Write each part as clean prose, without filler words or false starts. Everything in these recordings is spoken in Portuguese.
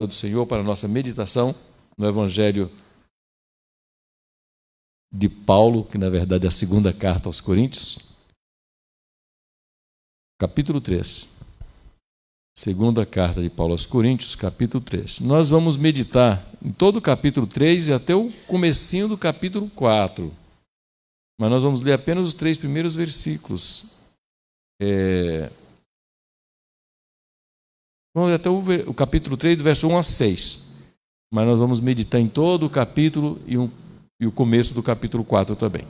do Senhor para a nossa meditação no Evangelho de Paulo, que na verdade é a segunda carta aos Coríntios, capítulo 3. Segunda carta de Paulo aos Coríntios, capítulo 3. Nós vamos meditar em todo o capítulo 3 e até o comecinho do capítulo 4. Mas nós vamos ler apenas os 3 primeiros versículos. Vamos ler até o capítulo 3, do verso 1 a 6. Mas nós vamos meditar em todo o capítulo e o começo do capítulo 4 também.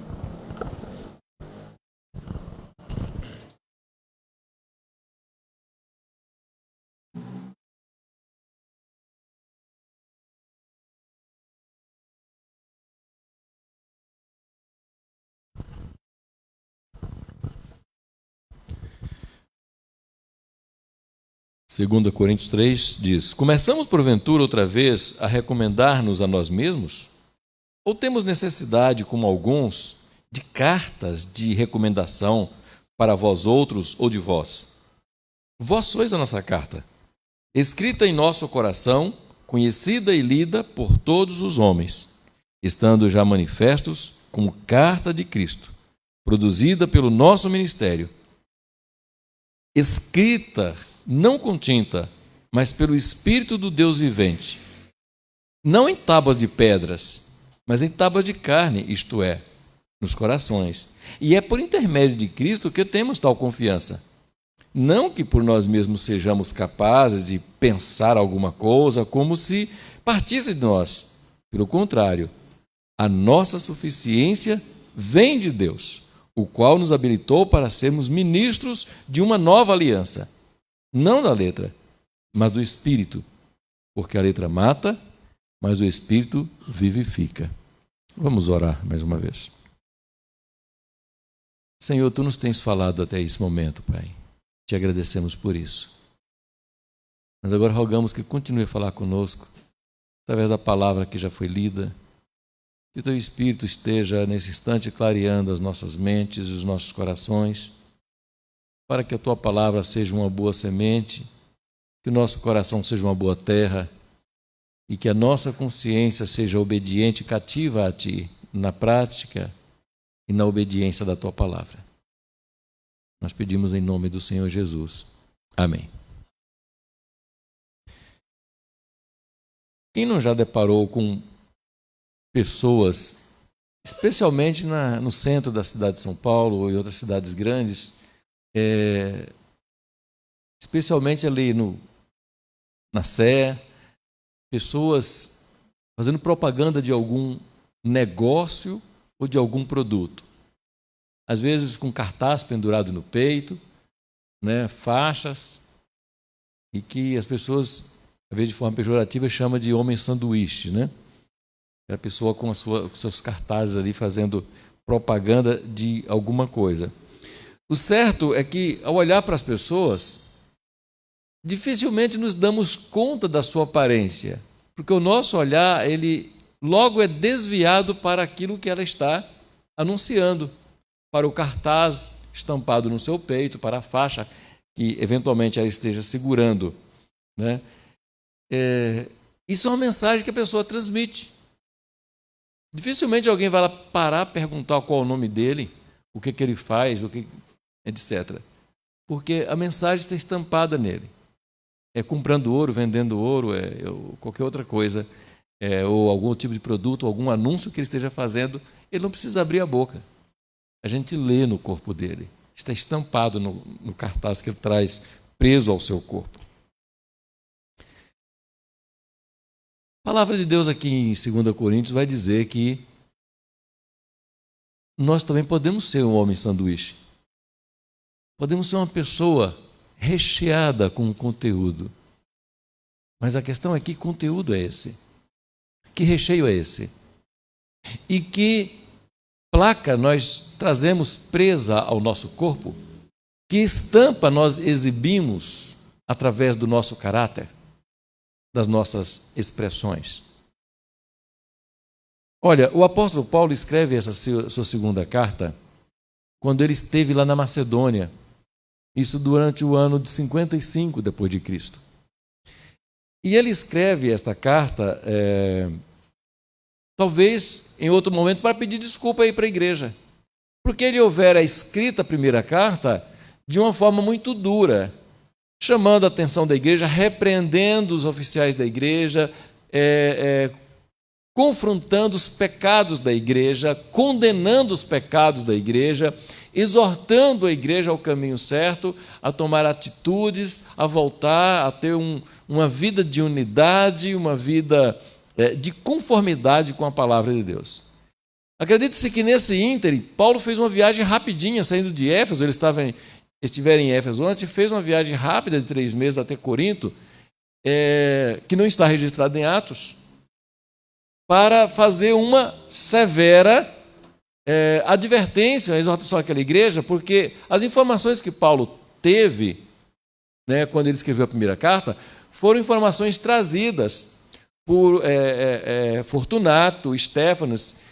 Segunda Coríntios 3 diz: começamos porventura outra vez a recomendar-nos a nós mesmos? Ou temos necessidade, como alguns, de cartas de recomendação para vós outros ou de vós? Vós sois a nossa carta, escrita em nosso coração, conhecida e lida por todos os homens, estando já manifestos como carta de Cristo, produzida pelo nosso ministério, escrita não com tinta, mas pelo Espírito do Deus vivente, não em tábuas de pedras, mas em tábuas de carne, isto é, nos corações. E é por intermédio de Cristo que temos tal confiança. Não que por nós mesmos sejamos capazes de pensar alguma coisa como se partisse de nós. Pelo contrário, a nossa suficiência vem de Deus, o qual nos habilitou para sermos ministros de uma nova aliança. Não da letra, mas do Espírito, porque a letra mata, mas o Espírito vivifica. Vamos orar mais uma vez. Senhor, Tu nos tens falado até esse momento, Pai. Te agradecemos por isso. Mas agora rogamos que continue a falar conosco, através da palavra que já foi lida, que o Teu Espírito esteja nesse instante clareando as nossas mentes e os nossos corações, para que a Tua palavra seja uma boa semente, que o nosso coração seja uma boa terra e que a nossa consciência seja obediente e cativa a Ti, na prática e na obediência da Tua palavra. Nós pedimos em nome do Senhor Jesus. Amém. Quem não já deparou com pessoas, especialmente no centro da cidade de São Paulo ou em outras cidades grandes, especialmente ali na Sé, pessoas fazendo propaganda de algum negócio ou de algum produto. Às vezes com cartaz pendurado no peito, faixas, e que as pessoas, às vezes de forma pejorativa, chamam de homem sanduíche, É a pessoa com os seus cartazes ali fazendo propaganda de alguma coisa. O certo é que, ao olhar para as pessoas, dificilmente nos damos conta da sua aparência, porque o nosso olhar, ele logo é desviado para aquilo que ela está anunciando, para o cartaz estampado no seu peito, para a faixa que eventualmente ela esteja segurando. Isso é uma mensagem que a pessoa transmite. Dificilmente alguém vai lá parar, perguntar qual é o nome dele, o que ele faz, etc. Porque a mensagem está estampada nele. É comprando ouro, vendendo ouro, qualquer outra coisa, ou algum tipo de produto, algum anúncio que ele esteja fazendo, ele não precisa abrir a boca. A gente lê no corpo dele. Está estampado no cartaz que ele traz preso ao seu corpo. A palavra de Deus aqui em 2 Coríntios vai dizer que nós também podemos ser um homem sanduíche. Podemos ser uma pessoa recheada com conteúdo. Mas a questão é que conteúdo é esse? Que recheio é esse? E que placa nós trazemos presa ao nosso corpo? Que estampa nós exibimos através do nosso caráter? Das nossas expressões. Olha, o apóstolo Paulo escreve essa sua segunda carta quando ele esteve lá na Macedônia, isso durante o ano de 55 depois de Cristo. E ele escreve esta carta, talvez em outro momento, para pedir desculpa aí para a igreja. Porque ele houvera escrito a primeira carta de uma forma muito dura, chamando a atenção da igreja, repreendendo os oficiais da igreja, confrontando os pecados da igreja, condenando os pecados da igreja, exortando a igreja ao caminho certo, a tomar atitudes, a voltar a ter uma vida de unidade, uma vida de conformidade com a palavra de Deus. Acredite-se que nesse ínterim, Paulo fez uma viagem rapidinha, saindo de Éfeso, ele estiver em Éfeso antes, fez uma viagem rápida de 3 meses até Corinto, que não está registrada em Atos, para fazer uma severa advertência, uma exortação àquela igreja, porque as informações que Paulo teve, quando ele escreveu a primeira carta, foram informações trazidas por Fortunato, Estéfanas,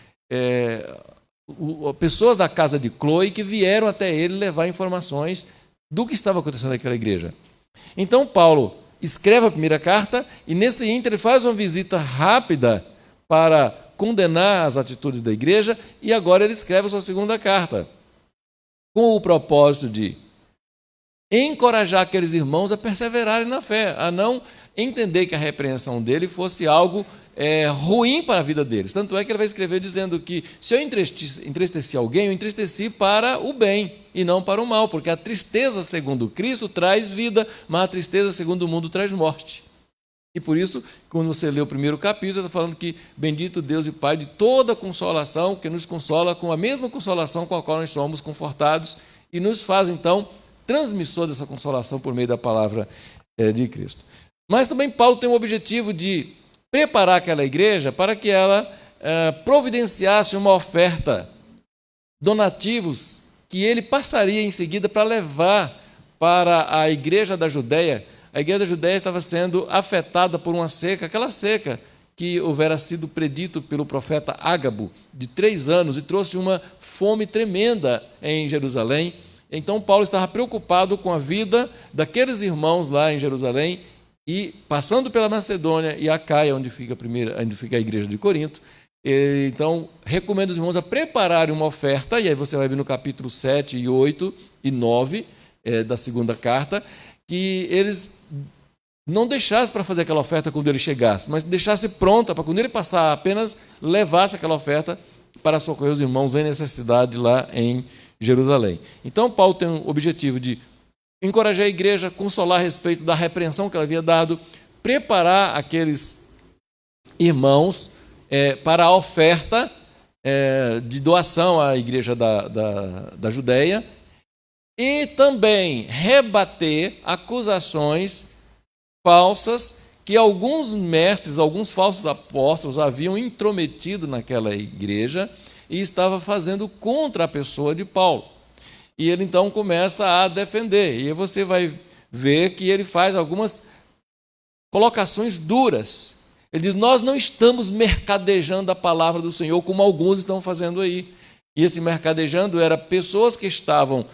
pessoas da casa de Cloe que vieram até ele levar informações do que estava acontecendo naquela igreja. Então Paulo escreve a primeira carta e nesse ínterim ele faz uma visita rápida para condenar as atitudes da igreja e agora ele escreve a sua segunda carta com o propósito de encorajar aqueles irmãos a perseverarem na fé, a não entender que a repreensão dele fosse algo ruim para a vida deles. Tanto é que ele vai escrever dizendo que se eu entristeci alguém, eu entristeci para o bem e não para o mal, porque a tristeza segundo Cristo traz vida, mas a tristeza segundo o mundo traz morte. E por isso, quando você lê o primeiro capítulo, está falando que bendito Deus e Pai de toda consolação, que nos consola com a mesma consolação com a qual nós somos confortados e nos faz, então, transmissor dessa consolação por meio da palavra de Cristo. Mas também Paulo tem o objetivo de preparar aquela igreja para que ela providenciasse uma oferta, donativos, que ele passaria em seguida para levar para a igreja da Judéia. A igreja da Judéia estava sendo afetada por uma seca, aquela seca que houvera sido predito pelo profeta Ágabo, de 3 anos, e trouxe uma fome tremenda em Jerusalém. Então Paulo estava preocupado com a vida daqueles irmãos lá em Jerusalém, e passando pela Macedônia e Acaia, onde fica a igreja de Corinto. Então, recomendo os irmãos a prepararem uma oferta, e aí você vai ver no capítulo 7 e 8 e 9 da segunda carta, que eles não deixassem para fazer aquela oferta quando ele chegasse, mas deixasse pronta para quando ele passar, apenas levasse aquela oferta para socorrer os irmãos em necessidade lá em Jerusalém. Então, Paulo tem o objetivo de encorajar a igreja, consolar a respeito da repreensão que ela havia dado, preparar aqueles irmãos para a oferta de doação à igreja da Judéia e também rebater acusações falsas que alguns mestres, alguns falsos apóstolos haviam intrometido naquela igreja e estava fazendo contra a pessoa de Paulo. E ele então começa a defender. E aí você vai ver que ele faz algumas colocações duras. Ele diz, nós não estamos mercadejando a palavra do Senhor como alguns estão fazendo aí. E esse mercadejando era pessoas que estavam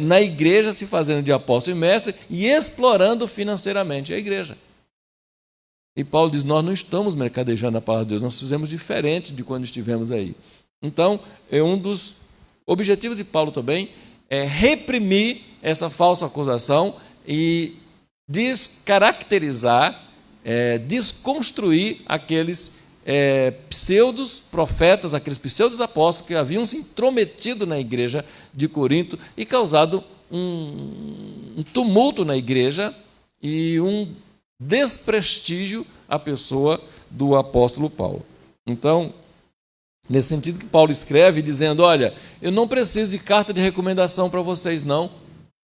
na igreja se fazendo de apóstolo e mestre e explorando financeiramente a igreja. E Paulo diz, nós não estamos mercadejando a palavra de Deus, nós fizemos diferente de quando estivemos aí. Então, um dos objetivos de Paulo também reprimir essa falsa acusação e descaracterizar, desconstruir aqueles pseudos profetas, aqueles pseudos apóstolos que haviam se intrometido na igreja de Corinto e causado um tumulto na igreja e um desprestígio à pessoa do apóstolo Paulo. Então, nesse sentido que Paulo escreve dizendo, olha, eu não preciso de carta de recomendação para vocês não,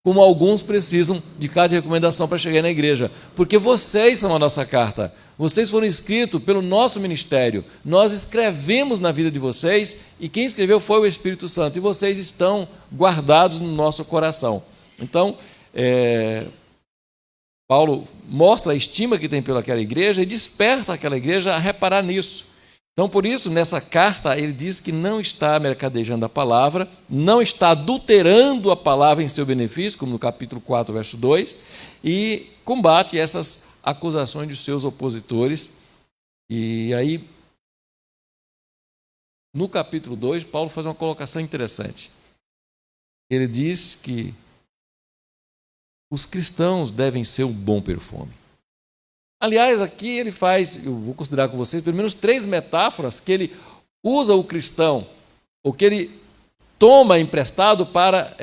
como alguns precisam de carta de recomendação para chegar na igreja, porque vocês são a nossa carta, vocês foram escritos pelo nosso ministério, nós escrevemos na vida de vocês e quem escreveu foi o Espírito Santo e vocês estão guardados no nosso coração. Então, Paulo mostra a estima que tem pelaquela igreja e desperta aquela igreja a reparar nisso. Então, por isso, nessa carta, ele diz que não está mercadejando a palavra, não está adulterando a palavra em seu benefício, como no capítulo 4, verso 2, e combate essas acusações de seus opositores. E aí, no capítulo 2, Paulo faz uma colocação interessante. Ele diz que os cristãos devem ser um bom perfume. Aliás, aqui ele faz, eu vou considerar com vocês, pelo menos 3 metáforas que ele usa o cristão, ou que ele toma emprestado para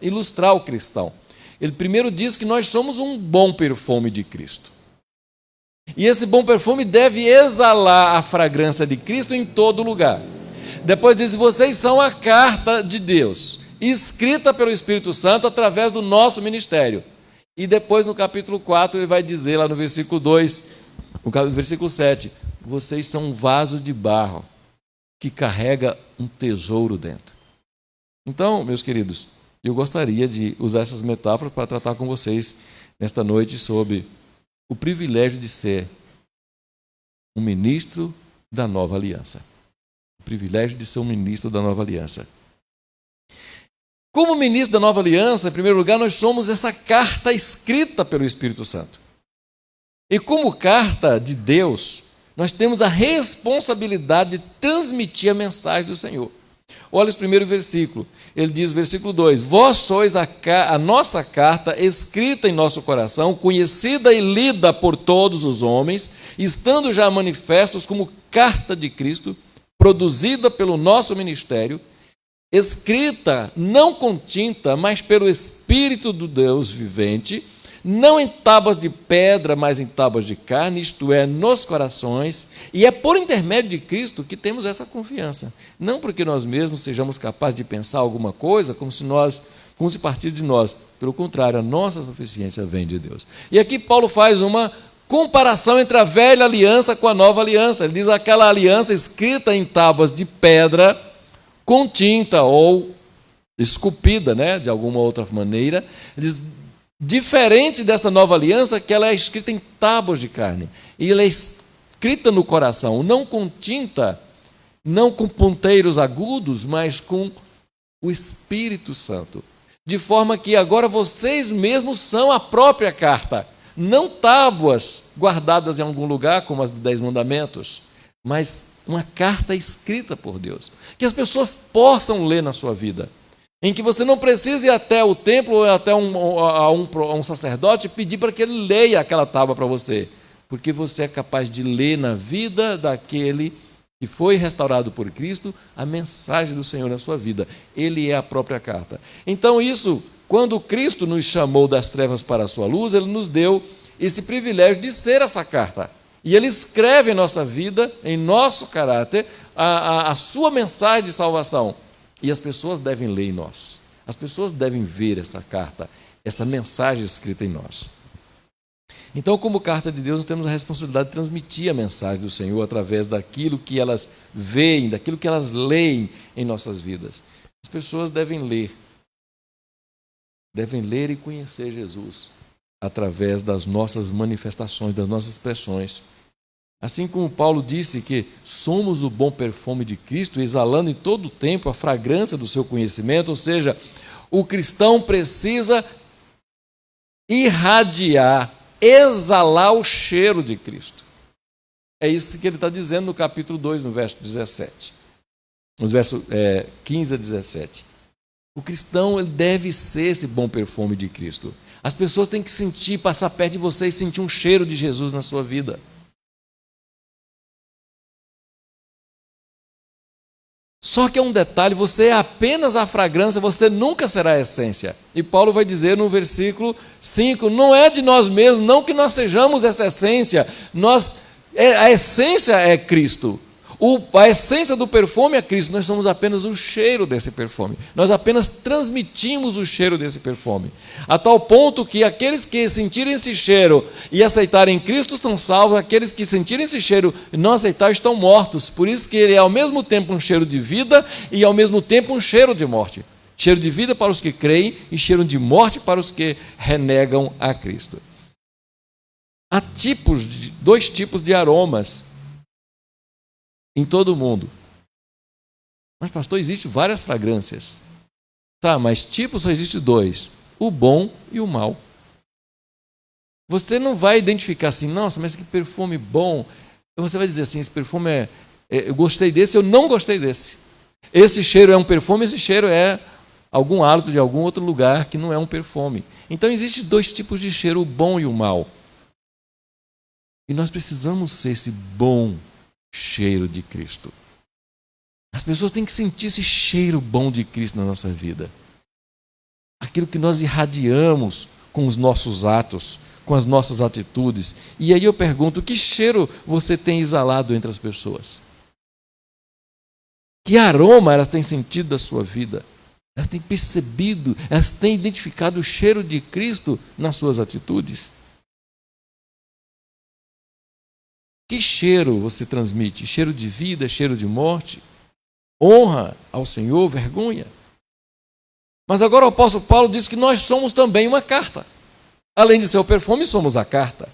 ilustrar o cristão. Ele primeiro diz que nós somos um bom perfume de Cristo. E esse bom perfume deve exalar a fragrância de Cristo em todo lugar. Depois diz, vocês são a carta de Deus, escrita pelo Espírito Santo através do nosso ministério. E depois no capítulo 4 ele vai dizer lá no versículo 2, no versículo 7, vocês são um vaso de barro que carrega um tesouro dentro. Então, meus queridos, eu gostaria de usar essas metáforas para tratar com vocês nesta noite sobre o privilégio de ser um ministro da nova aliança. O privilégio de ser um ministro da nova aliança. Como ministro da nova aliança, em primeiro lugar, nós somos essa carta escrita pelo Espírito Santo. E como carta de Deus, nós temos a responsabilidade de transmitir a mensagem do Senhor. Olha esse primeiro versículo. Ele diz, versículo 2, vós sois a nossa carta escrita em nosso coração, conhecida e lida por todos os homens, estando já manifestos como carta de Cristo, produzida pelo nosso ministério, escrita não com tinta, mas pelo Espírito do Deus vivente, não em tábuas de pedra, mas em tábuas de carne, isto é, nos corações, e é por intermédio de Cristo que temos essa confiança. Não porque nós mesmos sejamos capazes de pensar alguma coisa como se partisse de nós. Pelo contrário, a nossa suficiência vem de Deus. E aqui Paulo faz uma comparação entre a velha aliança com a nova aliança. Ele diz aquela aliança escrita em tábuas de pedra, com tinta ou esculpida, de alguma outra maneira. Ele diz, diferente dessa nova aliança, que ela é escrita em tábuas de carne. E ela é escrita no coração, não com tinta, não com ponteiros agudos, mas com o Espírito Santo. De forma que agora vocês mesmos são a própria carta. Não tábuas guardadas em algum lugar, como as dos 10 mandamentos, mas uma carta escrita por Deus. Que as pessoas possam ler na sua vida. Em que você não precise ir até o templo ou até um sacerdote pedir para que ele leia aquela tábua para você. Porque você é capaz de ler na vida daquele que foi restaurado por Cristo a mensagem do Senhor na sua vida. Ele é a própria carta. Então isso, quando Cristo nos chamou das trevas para a sua luz, Ele nos deu esse privilégio de ser essa carta. E Ele escreve em nossa vida, em nosso caráter, a sua mensagem de salvação. E as pessoas devem ler em nós. As pessoas devem ver essa carta, essa mensagem escrita em nós. Então, como carta de Deus, nós temos a responsabilidade de transmitir a mensagem do Senhor através daquilo que elas veem, daquilo que elas leem em nossas vidas. As pessoas devem ler e conhecer Jesus através das nossas manifestações, das nossas expressões. Assim como Paulo disse que somos o bom perfume de Cristo, exalando em todo o tempo a fragrância do seu conhecimento, ou seja, o cristão precisa irradiar, exalar o cheiro de Cristo. É isso que ele está dizendo no capítulo 2, no verso 17. Nos versos 15 a 17. O cristão ele deve ser esse bom perfume de Cristo. As pessoas têm que sentir, passar perto de você e sentir um cheiro de Jesus na sua vida. Só que é um detalhe, você é apenas a fragrância, você nunca será a essência. E Paulo vai dizer no versículo 5, não é de nós mesmos, não que nós sejamos essa essência, a essência é Cristo. A essência do perfume é Cristo, nós somos apenas o cheiro desse perfume. Nós apenas transmitimos o cheiro desse perfume. A tal ponto que aqueles que sentirem esse cheiro e aceitarem Cristo estão salvos, aqueles que sentirem esse cheiro e não aceitarem estão mortos. Por isso que ele é ao mesmo tempo um cheiro de vida e ao mesmo tempo um cheiro de morte. Cheiro de vida para os que creem e cheiro de morte para os que renegam a Cristo. Há dois tipos de aromas em todo o mundo. Mas, pastor, existem várias fragrâncias. Tá, mas tipos só existem 2. O bom e o mal. Você não vai identificar assim, nossa, mas que perfume bom. Você vai dizer assim, esse perfume eu gostei desse, eu não gostei desse. Esse cheiro é um perfume, esse cheiro é algum hálito de algum outro lugar que não é um perfume. Então, existem dois tipos de cheiro, o bom e o mau. E nós precisamos ser esse bom cheiro de Cristo. As pessoas têm que sentir esse cheiro bom de Cristo na nossa vida. Aquilo que nós irradiamos com os nossos atos, com as nossas atitudes. E aí eu pergunto, que cheiro você tem exalado entre as pessoas? Que aroma elas têm sentido da sua vida? Elas têm percebido, elas têm identificado o cheiro de Cristo nas suas atitudes? Que cheiro você transmite? Cheiro de vida, cheiro de morte? Honra ao Senhor, vergonha? Mas agora o apóstolo Paulo diz que nós somos também uma carta. Além de ser o perfume, somos a carta.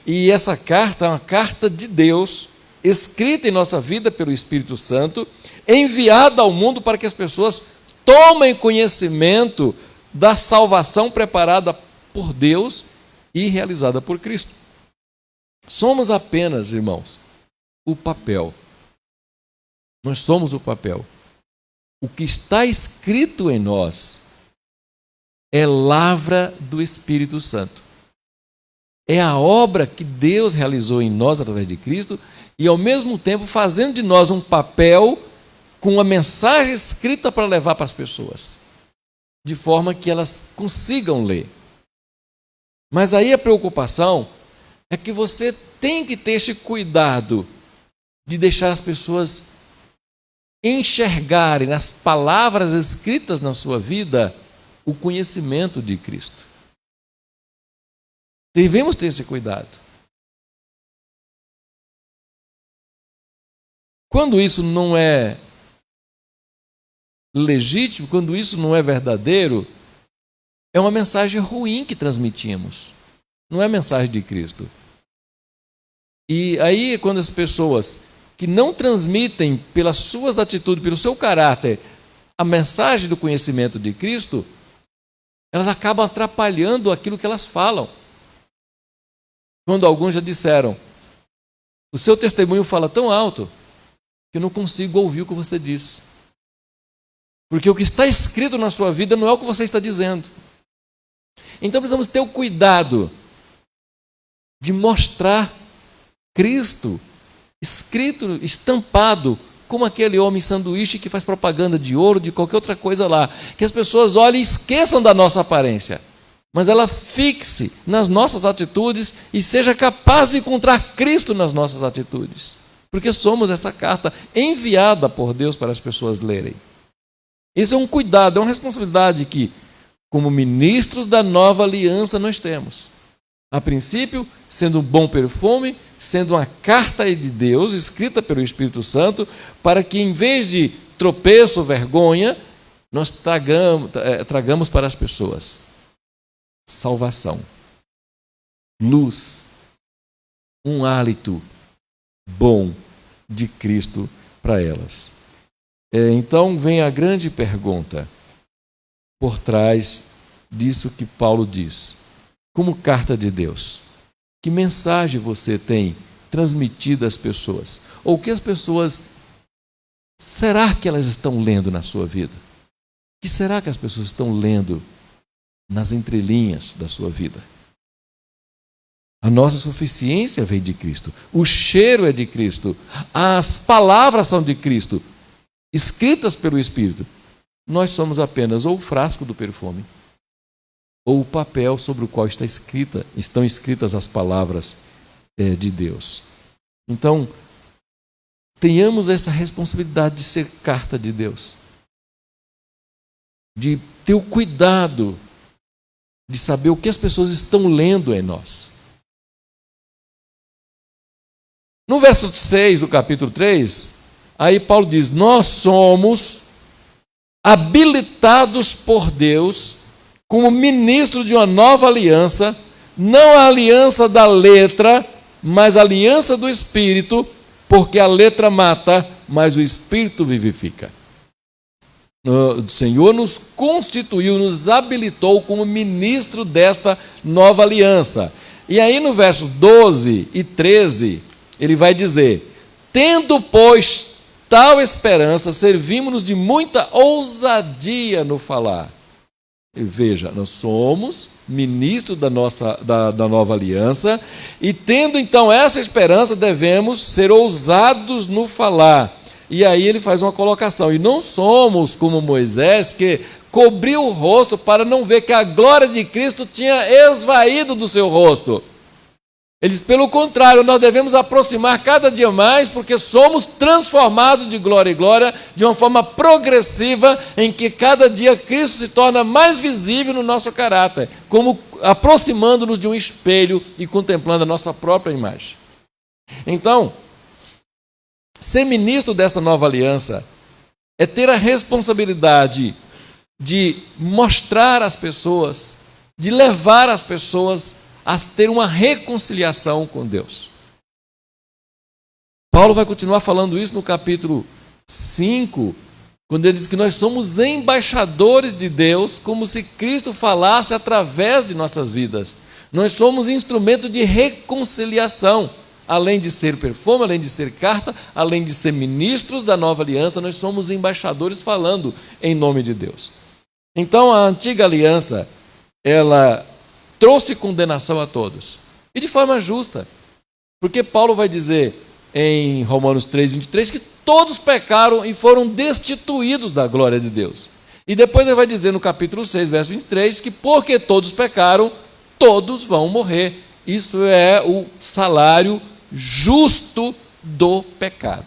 E essa carta é uma carta de Deus, escrita em nossa vida pelo Espírito Santo, enviada ao mundo para que as pessoas tomem conhecimento da salvação preparada por Deus e realizada por Cristo. Somos apenas, irmãos, o papel. Nós somos o papel. O que está escrito em nós é lavra do Espírito Santo. É a obra que Deus realizou em nós através de Cristo e, ao mesmo tempo, fazendo de nós um papel com uma mensagem escrita para levar para as pessoas, de forma que elas consigam ler. Mas aí a preocupação é que você tem que ter esse cuidado de deixar as pessoas enxergarem nas palavras escritas na sua vida o conhecimento de Cristo. Devemos ter esse cuidado. Quando isso não é legítimo, quando isso não é verdadeiro, é uma mensagem ruim que transmitimos. Não é a mensagem de Cristo. E aí, quando as pessoas que não transmitem pelas suas atitudes, pelo seu caráter, a mensagem do conhecimento de Cristo, elas acabam atrapalhando aquilo que elas falam. Quando alguns já disseram, o seu testemunho fala tão alto que eu não consigo ouvir o que você diz. Porque o que está escrito na sua vida não é o que você está dizendo. Então precisamos ter o cuidado de mostrar Cristo escrito, estampado, como aquele homem sanduíche que faz propaganda de ouro, de qualquer outra coisa lá. Que as pessoas olhem e esqueçam da nossa aparência. Mas ela fixe nas nossas atitudes e seja capaz de encontrar Cristo nas nossas atitudes. Porque somos essa carta enviada por Deus para as pessoas lerem. Esse é um cuidado, é uma responsabilidade que, como ministros da nova aliança, nós temos. A princípio, sendo um bom perfume, sendo uma carta de Deus, escrita pelo Espírito Santo, para que, em vez de tropeço ou vergonha, nós tragamos para as pessoas salvação, luz, um hálito bom de Cristo para elas. Então vem a grande pergunta por trás disso que Paulo diz. Como carta de Deus, que mensagem você tem transmitido às pessoas? Ou que as pessoas, será que elas estão lendo na sua vida? O que será que as pessoas estão lendo nas entrelinhas da sua vida? A nossa suficiência vem de Cristo, o cheiro é de Cristo, as palavras são de Cristo, escritas pelo Espírito. Nós somos apenas ou o frasco do perfume, ou o papel sobre o qual estão escritas as palavras de Deus. Então, tenhamos essa responsabilidade de ser carta de Deus, de ter o cuidado de saber o que as pessoas estão lendo em nós. No verso 6 do capítulo 3, aí Paulo diz, nós somos habilitados por Deus como ministro de uma nova aliança, não a aliança da letra, mas a aliança do Espírito, porque a letra mata, mas o Espírito vivifica. O Senhor nos constituiu, nos habilitou como ministro desta nova aliança. E aí no verso 12 e 13, ele vai dizer: tendo, pois, tal esperança, servimos-nos de muita ousadia no falar. E veja, nós somos ministros da nova aliança, e tendo então essa esperança, devemos ser ousados no falar. E aí ele faz uma colocação: e não somos como Moisés, que cobriu o rosto para não ver que a glória de Cristo tinha esvaído do seu rosto. Eles, pelo contrário, nós devemos aproximar cada dia mais, porque somos transformados de glória em glória, de uma forma progressiva, em que cada dia Cristo se torna mais visível no nosso caráter, como aproximando-nos de um espelho e contemplando a nossa própria imagem. Então, ser ministro dessa nova aliança é ter a responsabilidade de mostrar às pessoas, de levar as pessoas a ter uma reconciliação com Deus. Paulo vai continuar falando isso no capítulo 5, quando ele diz que nós somos embaixadores de Deus, como se Cristo falasse através de nossas vidas. Nós somos instrumento de reconciliação. Além de ser perfume, além de ser carta, além de ser ministros da nova aliança, nós somos embaixadores falando em nome de Deus. Então, a antiga aliança, ela trouxe condenação a todos, e de forma justa, porque Paulo vai dizer em Romanos 3:23 que todos pecaram e foram destituídos da glória de Deus. E depois ele vai dizer no capítulo 6, verso 23, que porque todos pecaram, todos vão morrer. Isso é o salário justo do pecado.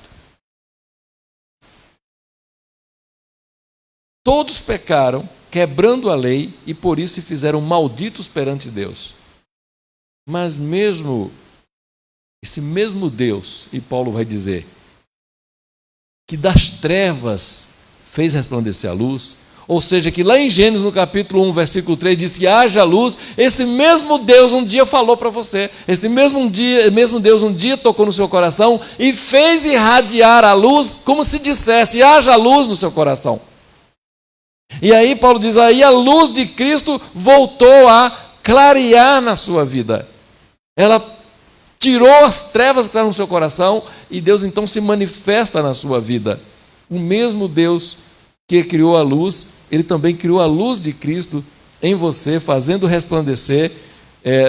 Todos pecaram, quebrando a lei, e por isso se fizeram malditos perante Deus. Mas mesmo esse mesmo Deus, e Paulo vai dizer, que das trevas fez resplandecer a luz, ou seja, que lá em Gênesis, no capítulo 1, versículo 3, diz que haja luz, esse mesmo Deus um dia falou para você, esse mesmo Deus um dia tocou no seu coração e fez irradiar a luz, como se dissesse, haja luz no seu coração. E aí Paulo diz, aí a luz de Cristo voltou a clarear na sua vida. Ela tirou as trevas que estavam no seu coração e Deus então se manifesta na sua vida. O mesmo Deus que criou a luz, Ele também criou a luz de Cristo em você, fazendo resplandecer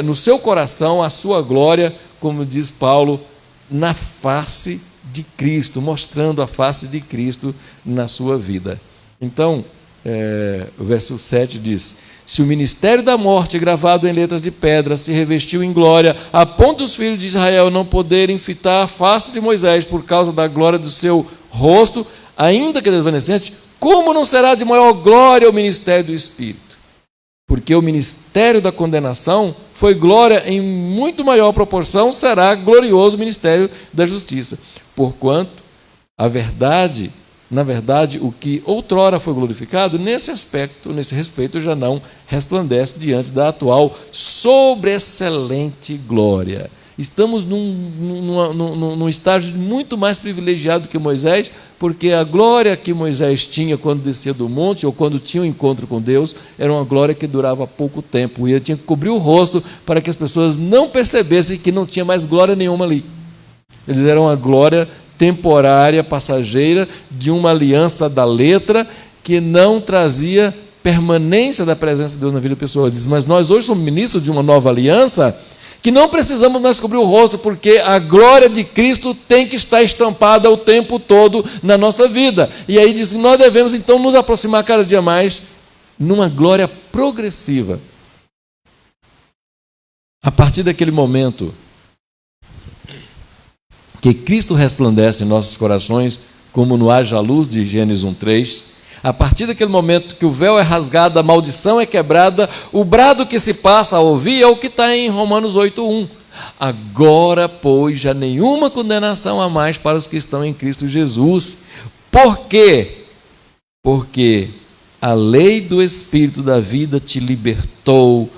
no seu coração a sua glória, como diz Paulo, na face de Cristo, mostrando a face de Cristo na sua vida. Então, o verso 7 diz: se o ministério da morte, gravado em letras de pedra, se revestiu em glória, a ponto dos filhos de Israel não poderem fitar a face de Moisés por causa da glória do seu rosto, ainda que desvanecente, como não será de maior glória o ministério do Espírito? Porque o ministério da condenação foi glória, em muito maior proporção será glorioso o ministério da justiça. Porquanto, na verdade, o que outrora foi glorificado, nesse aspecto, nesse respeito, já não resplandece diante da atual sobreexcelente glória. Estamos num estágio muito mais privilegiado que Moisés, porque a glória que Moisés tinha quando descia do monte, ou quando tinha um encontro com Deus, era uma glória que durava pouco tempo, e ele tinha que cobrir o rosto para que as pessoas não percebessem que não tinha mais glória nenhuma ali. Eles eram uma glória temporária, passageira, de uma aliança da letra, que não trazia permanência da presença de Deus na vida da pessoa. Ele diz, mas nós hoje somos ministros de uma nova aliança, que não precisamos mais cobrir o rosto, porque a glória de Cristo tem que estar estampada o tempo todo na nossa vida. E aí diz que nós devemos então nos aproximar cada dia mais numa glória progressiva. A partir daquele momento que Cristo resplandece em nossos corações, como no haja luz de Gênesis 1:3, a partir daquele momento que o véu é rasgado, a maldição é quebrada, o brado que se passa a ouvir é o que está em Romanos 8:1. Agora, pois, já nenhuma condenação há mais para os que estão em Cristo Jesus. Por quê? Porque a lei do Espírito da vida te libertou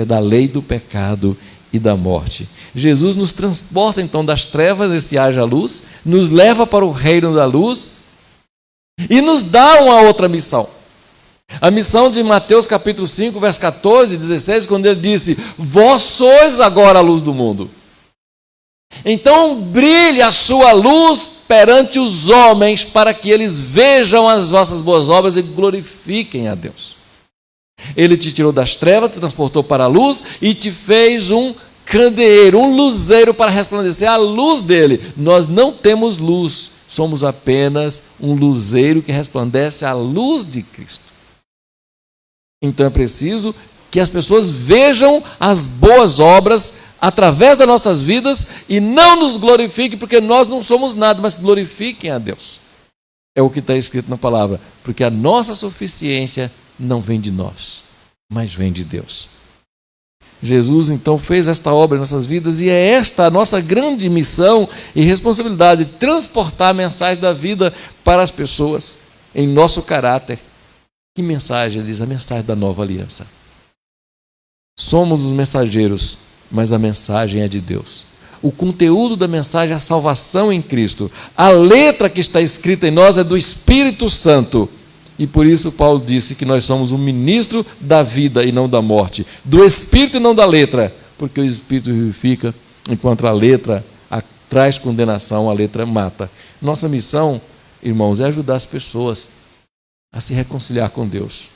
da lei do pecado e da morte. Jesus nos transporta então das trevas, esse haja luz, nos leva para o reino da luz, e nos dá uma outra missão. A missão de Mateus capítulo 5, verso 14 e 16, quando ele disse: vós sois agora a luz do mundo. Então brilhe a sua luz perante os homens, para que eles vejam as vossas boas obras e glorifiquem a Deus. Ele te tirou das trevas, te transportou para a luz e te fez um candeeiro, um luzeiro para resplandecer a luz dele. Nós não temos luz, somos apenas um luzeiro que resplandece a luz de Cristo. Então é preciso que as pessoas vejam as boas obras através das nossas vidas e não nos glorifiquem, porque nós não somos nada, mas glorifiquem a Deus. É o que está escrito na palavra, porque a nossa suficiência não vem de nós, mas vem de Deus. Jesus então fez esta obra em nossas vidas e é esta a nossa grande missão e responsabilidade, transportar a mensagem da vida para as pessoas em nosso caráter. Que mensagem? Ele diz: a mensagem da nova aliança. Somos os mensageiros, mas a mensagem é de Deus. O conteúdo da mensagem é a salvação em Cristo. A letra que está escrita em nós é do Espírito Santo. E por isso Paulo disse que nós somos um ministro da vida e não da morte, do Espírito e não da letra, porque o Espírito vivifica, enquanto a letra traz condenação, a letra mata. Nossa missão, irmãos, é ajudar as pessoas a se reconciliar com Deus,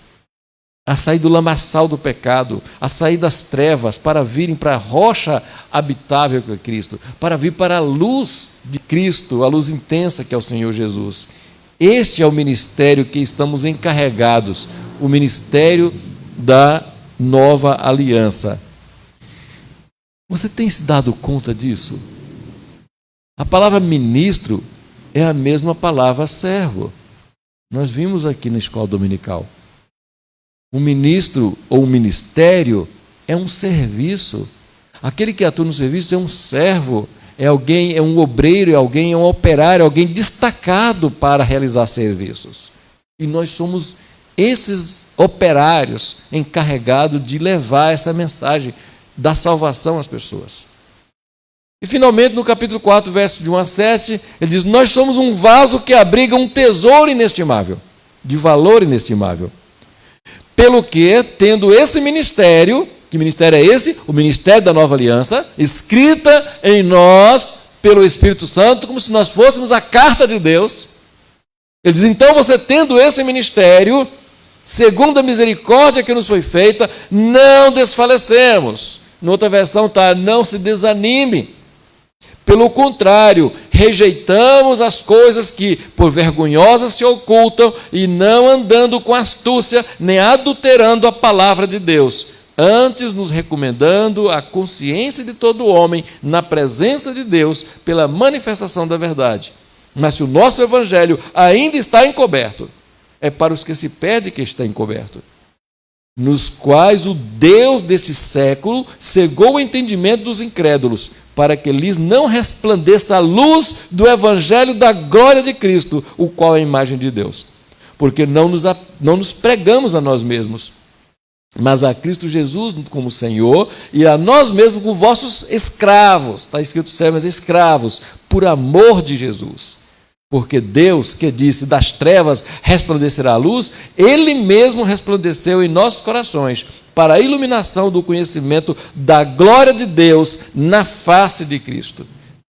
a sair do lamaçal do pecado, a sair das trevas, para virem para a rocha habitável que é Cristo, para vir para a luz de Cristo, a luz intensa que é o Senhor Jesus. Este é o ministério que estamos encarregados, o ministério da nova aliança. Você tem se dado conta disso? A palavra ministro é a mesma palavra servo. Nós vimos aqui na escola dominical. Um ministro ou um ministério é um serviço. Aquele que atua no serviço é um servo. É alguém, é um obreiro, é um operário, é alguém destacado para realizar serviços. E nós somos esses operários encarregados de levar essa mensagem da salvação às pessoas. E finalmente, no capítulo 4, verso de 1 a 7, ele diz: nós somos um vaso que abriga um tesouro inestimável, de valor inestimável. Pelo que, tendo esse ministério, que ministério é esse? O ministério da nova aliança, escrita em nós pelo Espírito Santo, como se nós fôssemos a carta de Deus. Ele diz: então você tendo esse ministério, segundo a misericórdia que nos foi feita, não desfalecemos. Na outra versão está: não se desanime. Pelo contrário, rejeitamos as coisas que por vergonhosas se ocultam e não andando com astúcia, nem adulterando a palavra de Deus, antes nos recomendando a consciência de todo homem na presença de Deus pela manifestação da verdade. Mas se o nosso evangelho ainda está encoberto, é para os que se perdem que está encoberto, nos quais o Deus desse século cegou o entendimento dos incrédulos, para que lhes não resplandeça a luz do evangelho da glória de Cristo, o qual é a imagem de Deus. Porque não nos pregamos a nós mesmos, mas a Cristo Jesus como Senhor, e a nós mesmos como vossos escravos. Está escrito servos, escravos, por amor de Jesus. Porque Deus, que disse: das trevas resplandecerá a luz, Ele mesmo resplandeceu em nossos corações, para a iluminação do conhecimento da glória de Deus na face de Cristo.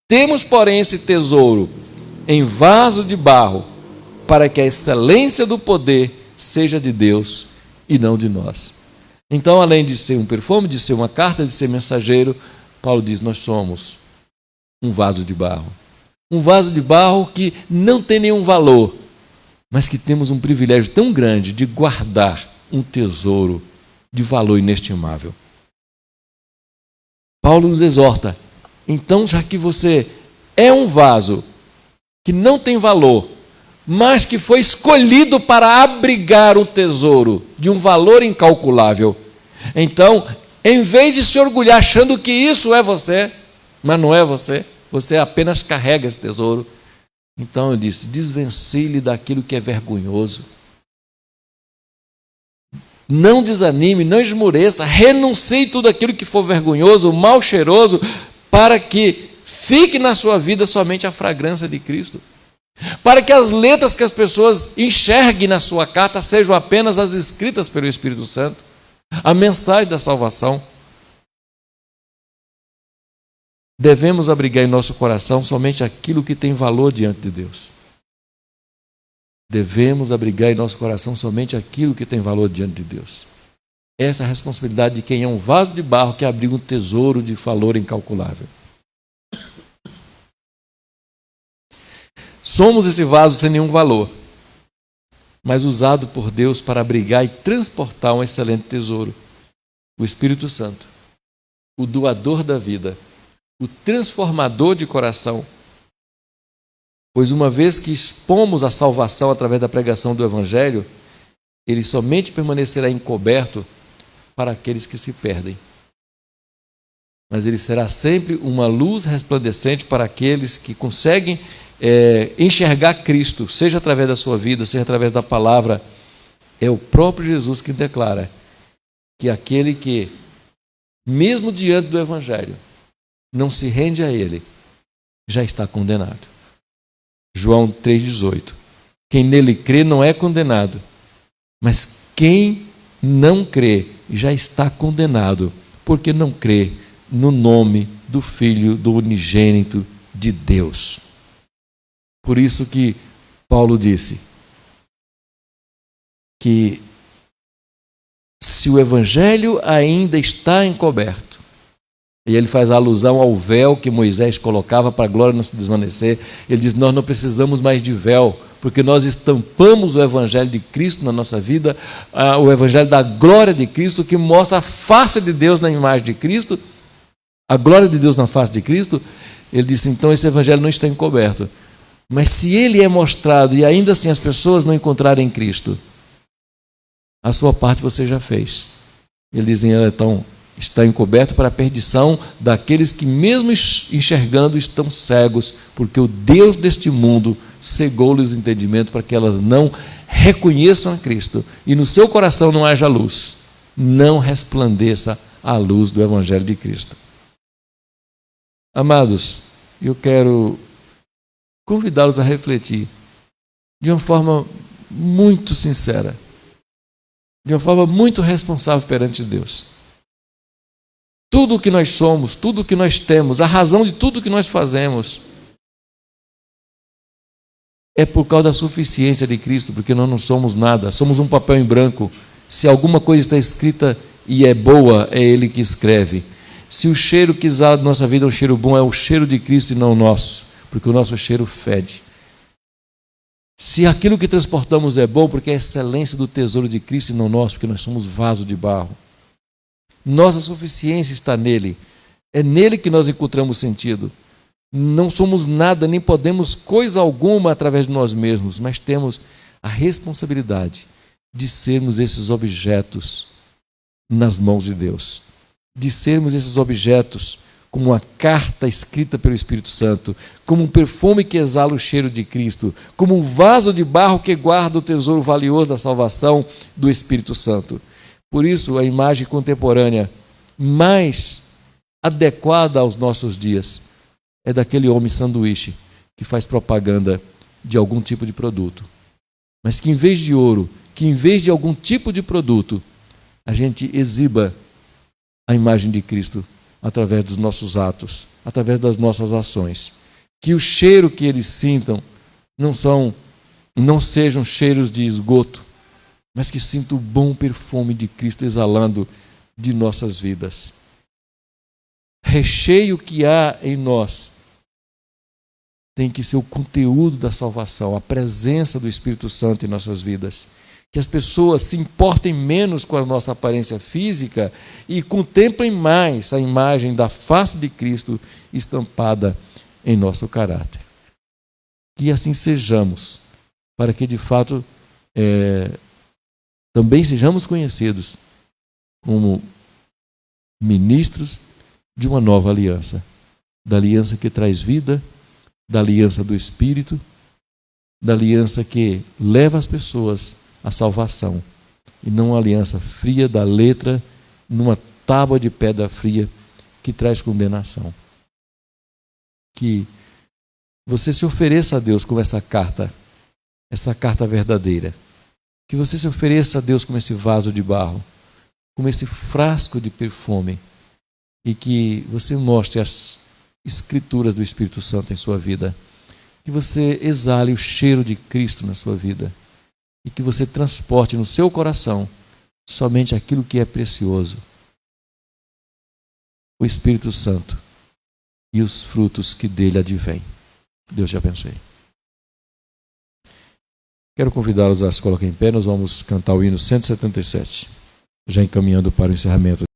Temos, porém, esse tesouro em vaso de barro, para que a excelência do poder seja de Deus e não de nós. Então, além de ser um perfume, de ser uma carta, de ser mensageiro, Paulo diz: nós somos um vaso de barro. Um vaso de barro que não tem nenhum valor, mas que temos um privilégio tão grande de guardar um tesouro de valor inestimável. Paulo nos exorta: então, já que você é um vaso que não tem valor, mas que foi escolhido para abrigar o tesouro de um valor incalculável, então, em vez de se orgulhar achando que isso é você, mas não é você, você apenas carrega esse tesouro. Então eu disse: desvencilhe daquilo que é vergonhoso. Não desanime, não esmoreça, renuncie tudo aquilo que for vergonhoso, mal cheiroso, para que fique na sua vida somente a fragrância de Cristo. para que as letras que as pessoas enxerguem na sua carta sejam apenas as escritas pelo Espírito Santo, a mensagem da salvação. Devemos abrigar em nosso coração somente aquilo que tem valor diante de Deus. Devemos abrigar em nosso coração somente aquilo que tem valor diante de Deus. Essa é a responsabilidade de quem é um vaso de barro que abriga um tesouro de valor incalculável. Somos esse vaso sem nenhum valor, mas usado por Deus para abrigar e transportar um excelente tesouro. O Espírito Santo, o doador da vida, o transformador de coração. Pois uma vez que expomos a salvação através da pregação do Evangelho, ele somente permanecerá encoberto para aqueles que se perdem. Mas ele será sempre uma luz resplandecente para aqueles que conseguem enxergar Cristo, seja através da sua vida, seja através da palavra. É o próprio Jesus que declara que aquele que, mesmo diante do Evangelho, não se rende a ele, já está condenado. João 3,18. Quem nele crê não é condenado, mas quem não crê já está condenado, porque não crê no nome do Filho do unigênito de Deus. Por isso que Paulo disse que se o Evangelho ainda está encoberto, e ele faz alusão ao véu que Moisés colocava para a glória não se desvanecer, ele diz, nós não precisamos mais de véu, porque nós estampamos o Evangelho de Cristo na nossa vida, o Evangelho da glória de Cristo, que mostra a face de Deus na imagem de Cristo, a glória de Deus na face de Cristo. Ele disse, então esse Evangelho não está encoberto. Mas se ele é mostrado e ainda assim as pessoas não encontrarem Cristo, a sua parte você já fez. Ele diz, então, está encoberto para a perdição daqueles que mesmo enxergando estão cegos, porque o Deus deste mundo cegou-lhes o entendimento para que elas não reconheçam a Cristo e no seu coração não haja luz, não resplandeça a luz do Evangelho de Cristo. Amados, eu quero convidá-los a refletir de uma forma muito sincera, de uma forma muito responsável perante Deus. Tudo o que nós somos, tudo o que nós temos, a razão de tudo o que nós fazemos é por causa da suficiência de Cristo, porque nós não somos nada, somos um papel em branco. Se alguma coisa está escrita e é boa, é Ele que escreve. Se o cheiro que exala da nossa vida é um cheiro bom, é o cheiro de Cristo e não o nosso, porque o nosso cheiro fede. Se aquilo que transportamos é bom, porque é a excelência do tesouro de Cristo e não nosso, porque nós somos vaso de barro. Nossa suficiência está nele. É nele que nós encontramos sentido. Não somos nada, nem podemos coisa alguma através de nós mesmos, mas temos a responsabilidade de sermos esses objetos nas mãos de Deus. De sermos esses objetos como uma carta escrita pelo Espírito Santo, como um perfume que exala o cheiro de Cristo, como um vaso de barro que guarda o tesouro valioso da salvação do Espírito Santo. Por isso, a imagem contemporânea mais adequada aos nossos dias é daquele homem sanduíche que faz propaganda de algum tipo de produto. Mas que em vez de ouro, que em vez de algum tipo de produto, a gente exiba a imagem de Cristo através dos nossos atos, através das nossas ações. Que o cheiro que eles sintam não sejam cheiros de esgoto, mas que sinta o bom perfume de Cristo exalando de nossas vidas. Recheio que há em nós tem que ser o conteúdo da salvação, a presença do Espírito Santo em nossas vidas. Que as pessoas se importem menos com a nossa aparência física e contemplem mais a imagem da face de Cristo estampada em nosso caráter. Que assim sejamos, para que de fato também sejamos conhecidos como ministros de uma nova aliança, da aliança que traz vida, da aliança do Espírito, da aliança que leva as pessoas à salvação, e não uma aliança fria da letra, numa tábua de pedra fria que traz condenação. Que você se ofereça a Deus como essa carta verdadeira. Que você se ofereça a Deus como esse vaso de barro, como esse frasco de perfume, e que você mostre as escrituras do Espírito Santo em sua vida. Que você exale o cheiro de Cristo na sua vida e que você transporte no seu coração somente aquilo que é precioso, o Espírito Santo e os frutos que dele advêm. Deus te abençoe. Quero convidá-los a se colocar em pé. Nós vamos cantar o hino 177, já encaminhando para o encerramento.